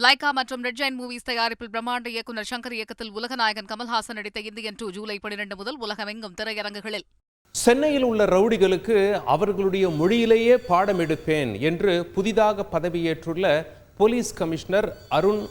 Lyca மற்றும் red Jain movies தயாரிப்பில் பிரம்மாண்ட இயக்குநர் சங்கர் இயக்கத்தில் உலகநாயகன் கமல்ஹாசன் நடித்த இந்தியன் 2 ஜூலை 12 முதல் உலகமெங்கும் திரையரங்குகளில். சென்னையில் உள்ள ரவுடிகளுக்கு அவர்களுடைய மொழியிலேயே பாடம் எடுப்பேன் என்று புதிதாக பதவியேற்றுள்ள போலீஸ் கமிஷனர் அருண்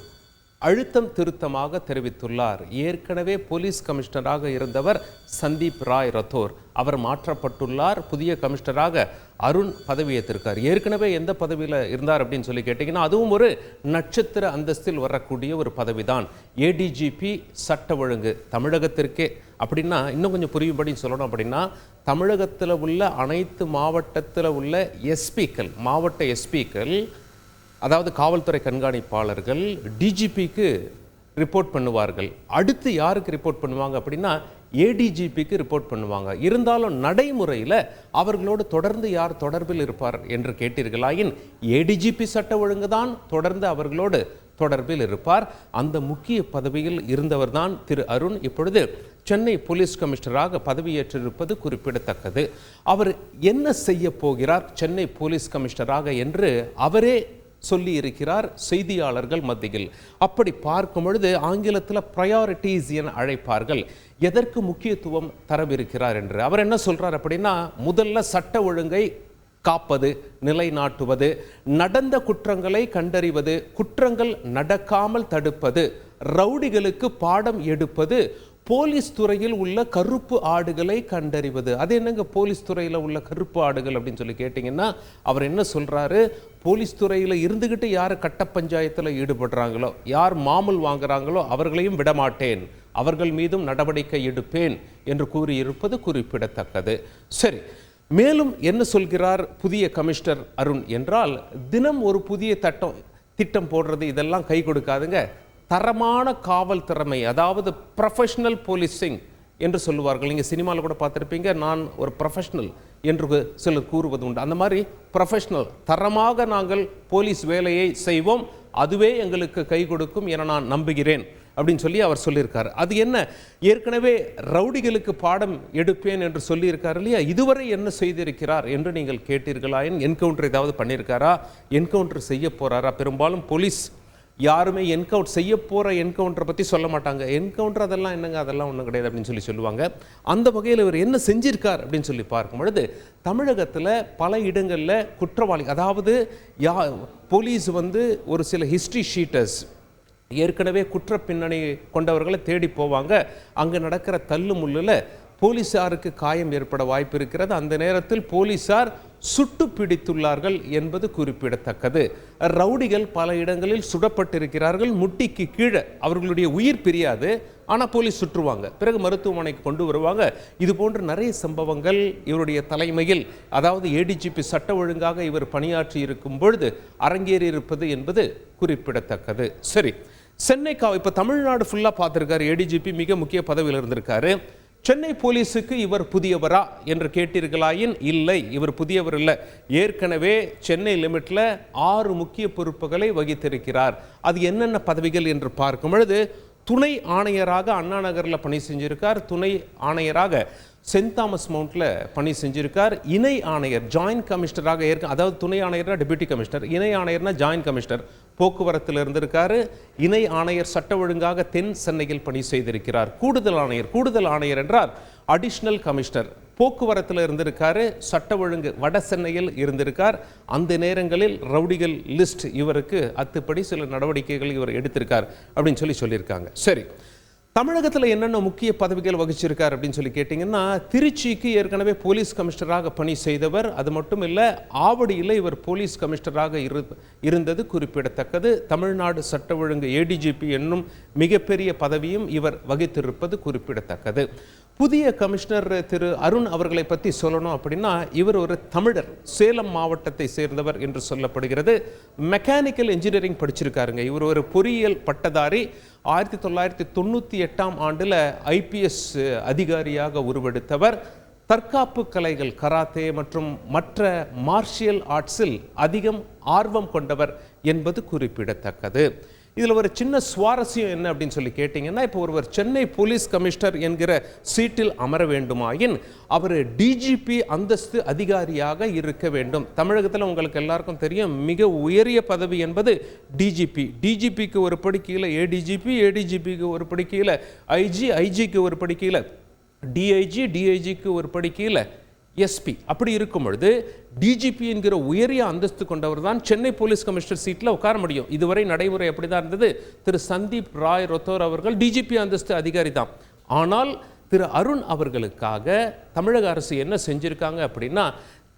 அழுத்தம் திருத்தமாக தெரிவித்துள்ளார். ஏற்கனவே போலீஸ் கமிஷனராக இருந்தவர் சந்தீப் ராய் ரத்தோர், அவர் மாற்றப்பட்டுள்ளார். புதிய கமிஷனராக அருண் பதவியேற்றிருக்கார். ஏற்கனவே எந்த பதவியில் இருந்தார் அப்படின்னு சொல்லி கேட்டிங்கன்னா, அதுவும் ஒரு நட்சத்திர அந்தஸ்தில் வரக்கூடிய ஒரு பதவிதான். ஏடிஜிபி சட்ட ஒழுங்கு தமிழகத்திற்கே. அப்படின்னா இன்னும் கொஞ்சம் புரியும்படி சொல்லணும் அப்படின்னா, தமிழகத்தில் உள்ள அனைத்து மாவட்டத்தில் உள்ள எஸ்பிக்கள், மாவட்ட எஸ்பிக்கள், அதாவது காவல்துறை கண்காணிப்பாளர்கள் டிஜிபிக்கு ரிப்போர்ட் பண்ணுவார்கள். அடுத்து யாருக்கு ரிப்போர்ட் பண்ணுவாங்க அப்படின்னா ஏடிஜிபிக்கு ரிப்போர்ட் பண்ணுவாங்க. இருந்தாலும் நடைமுறையில் அவர்களோடு தொடர்ந்து யார் தொடர்பில் இருப்பார் என்று கேட்டீர்களாயின் ஏடிஜிபி சட்ட ஒழுங்கு தான் தொடர்ந்து அவர்களோடு தொடர்பில் இருப்பார். அந்த முக்கிய பதவியில் இருந்தவர் தான் திரு அருண் இப்பொழுது சென்னை போலீஸ் கமிஷனராக பதவியேற்றிருப்பது குறிப்பிடத்தக்கது. அவர் என்ன செய்ய போகிறார் சென்னை போலீஸ் கமிஷனராக என்று அவரே சொல்லி இருக்கிறார் செய்தியாளர்கள் மத்தியில். அப்படி பார்க்கும் பொழுது ஆங்கிலத்தில் ப்ரையாரிட்டிஸ் என அழைப்பார்கள். எதற்கு முக்கியத்துவம் தரவிருக்கிறார் என்று அவர் என்ன சொல்றார் அப்படின்னா, முதல்ல சட்ட ஒழுங்கை காப்பது, நிலைநாட்டுவது, நடந்த குற்றங்களை கண்டறிவது, குற்றங்கள் நடக்காமல் தடுப்பது, ரவுடிகளுக்கு பாடம் எடுப்பது, போலீஸ் துறையில் உள்ள கருப்பு ஆடுகளை கண்டறிவது. அது என்னங்க போலீஸ் துறையில் உள்ள கருப்பு ஆடுகள் அப்படின்னு சொல்லி கேட்டிங்கன்னா, அவர் என்ன சொல்றாரு, போலீஸ் துறையில் இருந்துகிட்டு யார் கட்ட பஞ்சாயத்தில் ஈடுபடுறாங்களோ, யார் மாமூல் வாங்குறாங்களோ அவர்களையும் விடமாட்டேன், அவர்கள் மீதும் நடவடிக்கை எடுப்பேன் என்று கூறியிருப்பது குறிப்பிடத்தக்கது. சரி, மேலும் என்ன சொல்கிறார் புதிய கமிஷனர் அருண் என்றால், தினம் ஒரு புதிய திட்டம் போடுறது இதெல்லாம் கை கொடுக்காதுங்க. தரமான காவல் திறமை, அதாவது ப்ரொஃபஷனல் போலீசிங் என்று சொல்லுவார்கள். நீங்கள் சினிமாவில் கூட பார்த்துருப்பீங்க, நான் ஒரு ப்ரொஃபஷனல் என்று சிலர் கூறுவது உண்டு. அந்த மாதிரி ப்ரொஃபஷனல் தரமாக நாங்கள் போலீஸ் வேலையை செய்வோம், அதுவே எங்களுக்கு கை கொடுக்கும் என நான் நம்புகிறேன் அப்படின்னு சொல்லி அவர் சொல்லியிருக்கார். அது என்ன, ஏற்கனவே ரவுடிகளுக்கு பாடம் எடுப்பேன் என்று சொல்லியிருக்கார் இல்லையா, இதுவரை என்ன செய்திருக்கிறார் என்று நீங்கள் கேட்டீர்களாயின், என்கவுண்டர் ஏதாவது பண்ணியிருக்காரா, என்கவுண்டர் செய்ய போகிறாரா? பெரும்பாலும் போலீஸ் யாருமே செய்ய போகிற என்கவுண்டரை பற்றி சொல்ல மாட்டாங்க. என்கவுண்டர் அதெல்லாம் என்னங்க, அதெல்லாம் ஒன்றும் கிடையாது அப்படின்னு சொல்லுவாங்க. அந்த வகையில் இவர் என்ன செஞ்சிருக்கார் அப்படின்னு சொல்லி பார்க்கும் பொழுது, தமிழகத்தில் பல இடங்களில் குற்றவாளி, அதாவது போலீஸ் ஒரு சில ஹிஸ்ட்ரி ஷீட்டர்ஸ், ஏற்கனவே குற்ற பின்னணி கொண்டவர்களை தேடி போவாங்க. அங்கே நடக்கிற தள்ளு முள்ளில் போலீஸாருக்கு காயம் ஏற்பட வாய்ப்பு இருக்கிறது. அந்த நேரத்தில் போலீஸார் சுட்டு பிடித்துள்ளார்கள் என்பது குறிப்பிடத்தக்கது. ரவுடிகள் பல இடங்களில் சுடப்பட்டிருக்கிறார்கள். முட்டிக்கு கீழே அவர்களுடைய உயிர் பிரியாது, ஆனால் போலீஸ் சுற்றுவாங்க, பிறகு மருத்துவமனைக்கு கொண்டு வருவாங்க. இது போன்ற நிறைய சம்பவங்கள் இவருடைய தலைமையில், அதாவது ஏடிஜிபி சட்ட ஒழுங்காக இவர் பணியாற்றி இருக்கும் பொழுது அரங்கேறி இருப்பது என்பது குறிப்பிடத்தக்கது. சரி, இப்போ தமிழ்நாடு ஃபுல்லாக பார்த்துருக்காரு. ஏடிஜிபி மிக முக்கிய பதவியில் இருந்திருக்காரு. சென்னை போலீஸுக்கு இவர் புதியவரா என்று கேட்டீர்களாயின், இல்லை, இவர் புதியவர் இல்லை. ஏற்கனவே சென்னை லிமிட்டில் 6 முக்கிய பொறுப்புகளை வகித்திருக்கிறார். அது என்னென்ன பதவிகள் என்று பார்க்கும் பொழுது, துணை ஆணையராக அண்ணா நகரில் பணி செஞ்சிருக்கார், துணை ஆணையராக சென்ட் தாமஸ் மவுண்ட்ல பணி செஞ்சிருக்கார், இணை ஆணையர் ஜாயின்ட் கமிஷனராக அதாவது துணை ஆணையர்னா டெபுட்டி கமிஷனர், இணை ஆணையர்னா ஜாயின்ட் கமிஷனர் போக்குவரத்தில் இருந்திருக்காரு. இணை ஆணையர் சட்ட ஒழுங்காக தென் சென்னையில் பணி செய்திருக்கிறார். கூடுதல் ஆணையர் என்றால் அடிஷனல் கமிஷனர் போக்குவரத்தில் இருந்திருக்காரு. சட்ட ஒழுங்கு வட சென்னையில் இருந்திருக்கார். அந்த நேரங்களில் ரவுடிகள் லிஸ்ட் இவருக்கு அத்துப்படி சில நடவடிக்கைகள் இவர் எடுத்திருக்கார் அப்படின்னு சொல்லியிருக்காங்க. சரி, தமிழகத்தில் என்னென்ன முக்கிய பதவிகள் வகிச்சிருக்கார் அப்படின்னு சொல்லி கேட்டிங்கன்னா, திருச்சிக்கு ஏற்கனவே போலீஸ் கமிஷனராக பணி செய்தவர். அது மட்டும் இல்லை, ஆவடியில் இவர் போலீஸ் கமிஷனராக இருந்தது குறிப்பிடத்தக்கது. தமிழ்நாடு சட்ட ஒழுங்கு ஏடிஜிபி என்னும் மிகப்பெரிய பதவியும் இவர் வகித்திருப்பது குறிப்பிடத்தக்கது. புதிய கமிஷனர் திரு அருண் அவர்களை பற்றி சொல்லணும் அப்படின்னா, இவர் ஒரு தமிழர், சேலம் மாவட்டத்தை சேர்ந்தவர் என்று சொல்லப்படுகிறது. மெக்கானிக்கல் இன்ஜினியரிங் படிச்சிருக்காருங்க. இவர் ஒரு பொறியியல் பட்டதாரி. 1998ஆம் ஆண்டில் ஐபிஎஸ் அதிகாரியாக உருவெடுத்தவர். தற்காப்பு கலைகள், கராத்தே மற்றும் மற்ற மார்ஷியல் ஆர்ட்ஸில் அதிகம் ஆர்வம் கொண்டவர் என்பது குறிப்பிடத்தக்கது. இதில் ஒரு சின்ன சுவாரஸ்யம் என்ன அப்படின்னு சொல்லி கேட்டிங்கன்னா, இப்போ ஒருவர் சென்னை போலீஸ் கமிஷனர் என்கிற சீட்டில் அமர வேண்டுமாயின் அவர் டிஜிபி அந்தஸ்து அதிகாரியாக இருக்க வேண்டும். தமிழகத்தில் உங்களுக்கு எல்லாருக்கும் தெரியும், மிக உயரிய பதவி என்பது டிஜிபி. டிஜிபிக்கு ஒரு படி கீழே ஏடிஜிபி, ஏடிஜிபிக்கு ஒரு படி கீழே ஐஜி, ஐஜிக்கு ஒரு படி கீழே டிஐஜி, டிஐஜிக்கு ஒரு படி கீழே எஸ்பி. அப்படி இருக்கும் பொழுது டிஜிபி என்கிற உயரிய அந்தஸ்து கொண்டவர் தான் சென்னை போலீஸ் கமிஷனர் சீட்டில் உட்கார முடியும். இதுவரை நடைமுறை அப்படி தான் இருந்தது. திரு சந்தீப் ராய் ரொத்தோர் அவர்கள் டிஜிபி அந்தஸ்து அதிகாரி தான். ஆனால் திரு அருண் அவர்களுக்காக தமிழக அரசு என்ன செஞ்சிருக்காங்க அப்படின்னா,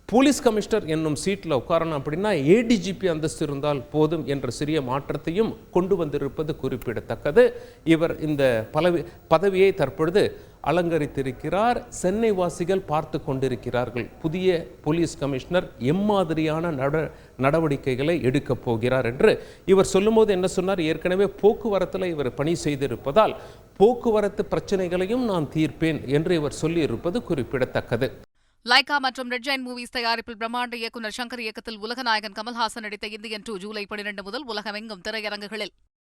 போலீஸ் கமிஷனர் என்னும் சீட்டில் உட்காரணும் அப்படின்னா ஏடிஜிபி அந்தஸ்து இருந்தால் போதும் என்ற சிறிய மாற்றத்தையும் கொண்டு வந்திருப்பது குறிப்பிடத்தக்கது. இவர் இந்த பதவியை தற்பொழுது அலங்கரித்திருக்கிறார். சென்னை வாசிகள் பார்த்து கொண்டிருக்கிறார்கள். புதிய போலீஸ் கமிஷனர் எம்மாதிரியான நடவடிக்கைகளை எடுக்கப் போகிறார் என்று இவர் சொல்லும்போது என்ன சொன்னார், ஏற்கனவே போக்குவரத்தில் இவர் பணி செய்திருப்பதால் போக்குவரத்து பிரச்சனைகளையும் நான் தீர்ப்பேன் என்று இவர் சொல்லியிருப்பது குறிப்பிடத்தக்கது. லைகா மற்றும் ரெட் ஜெயண்ட் மூவிஸ் தயாரிப்பில் பிரம்மாண்ட இயக்குநர் சங்கர் இயக்கத்தில் உலகநாயகன் கமல்ஹாசன் நடித்த இந்தியன் 2 ஜூலை 12 முதல் உலகமெங்கும் திரையரங்குகளில்